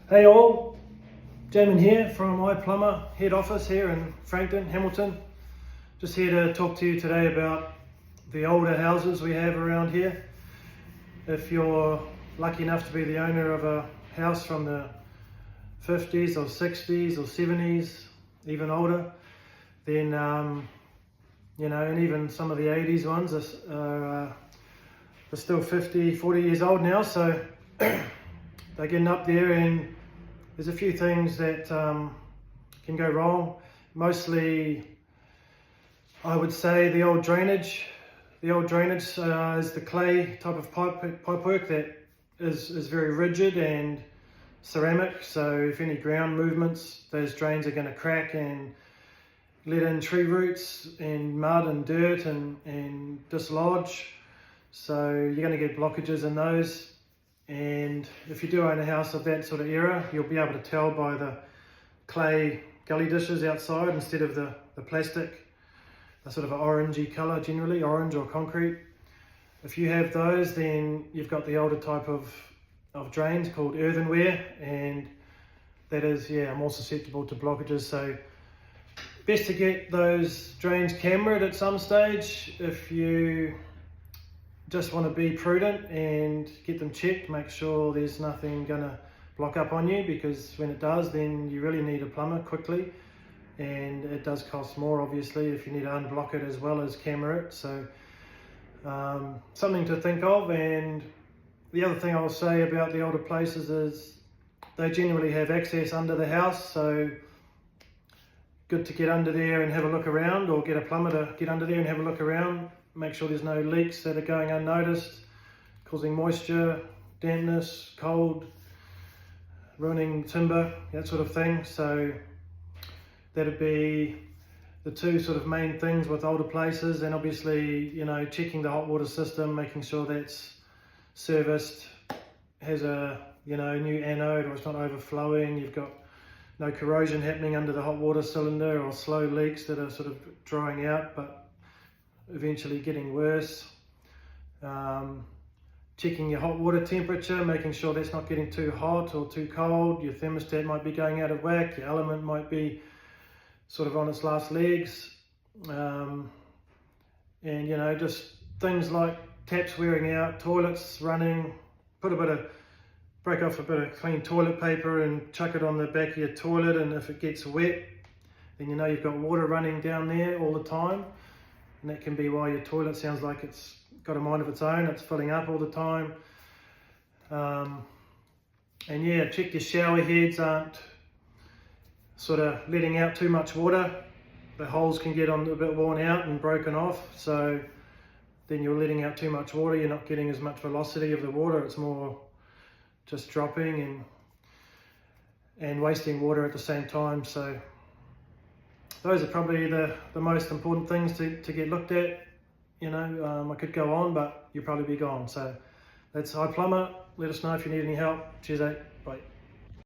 Hey all, Jamin here from iPlumber head office here in Frankton, Hamilton. Just here to talk to you today about the older houses we have around here. If you're lucky enough to be the owner of a house from the 50s or 60s or 70s, even older, then and even some of the 80s ones are still 50, 40 years old now, so they're getting up there, and there's a few things that can go wrong. Mostly, I would say the old drainage. The old drainage is the clay type of pipework that is very rigid and ceramic. So if any ground movements, those drains are going to crack and let in tree roots and mud and dirt and dislodge. So you're going to get blockages in those. And if you do own a house of that sort of era, you'll be able to tell by the clay gully dishes outside instead of the plastic, a sort of an orangey colour, generally orange or concrete. If you have those, then you've got the older type of drains called earthenware, and that is more susceptible to blockages. So best to get those drains cambered at some stage. If you just want to be prudent and get them checked, make sure there's nothing going to block up on you, because when it does, then you really need a plumber quickly, and it does cost more obviously if you need to unblock it as well as camber it. So something to think of. And the other thing I'll say about the older places is they generally have access under the house, so good to get under there and have a look around, or get a plumber to get under there and have a look around. Make sure there's no leaks that are going unnoticed, causing moisture, dampness, cold, ruining timber, that sort of thing. So that'd be the two sort of main things with older places. And obviously, checking the hot water system, making sure that's serviced, has a new anode, or it's not overflowing. You've got no corrosion happening under the hot water cylinder, or slow leaks that are sort of drying out but eventually getting worse. Checking your hot water temperature, making sure that's not getting too hot or too cold. Your thermostat might be going out of whack, your element might be sort of on its last legs, and just things like taps wearing out, toilets running. Break off a bit of clean toilet paper and chuck it on the back of your toilet, and if it gets wet, then you've got water running down there all the time. And that can be why your toilet sounds like it's got a mind of its own, it's filling up all the time. Check your shower heads aren't sort of letting out too much water. The holes can get a bit worn out and broken off, so then you're letting out too much water, you're not getting as much velocity of the water, it's more just dropping and wasting water at the same time. So those are probably the most important things to get looked at. I could go on, but you'll probably be gone. So that's iPlumber. Let us know if you need any help. Cheers, bye.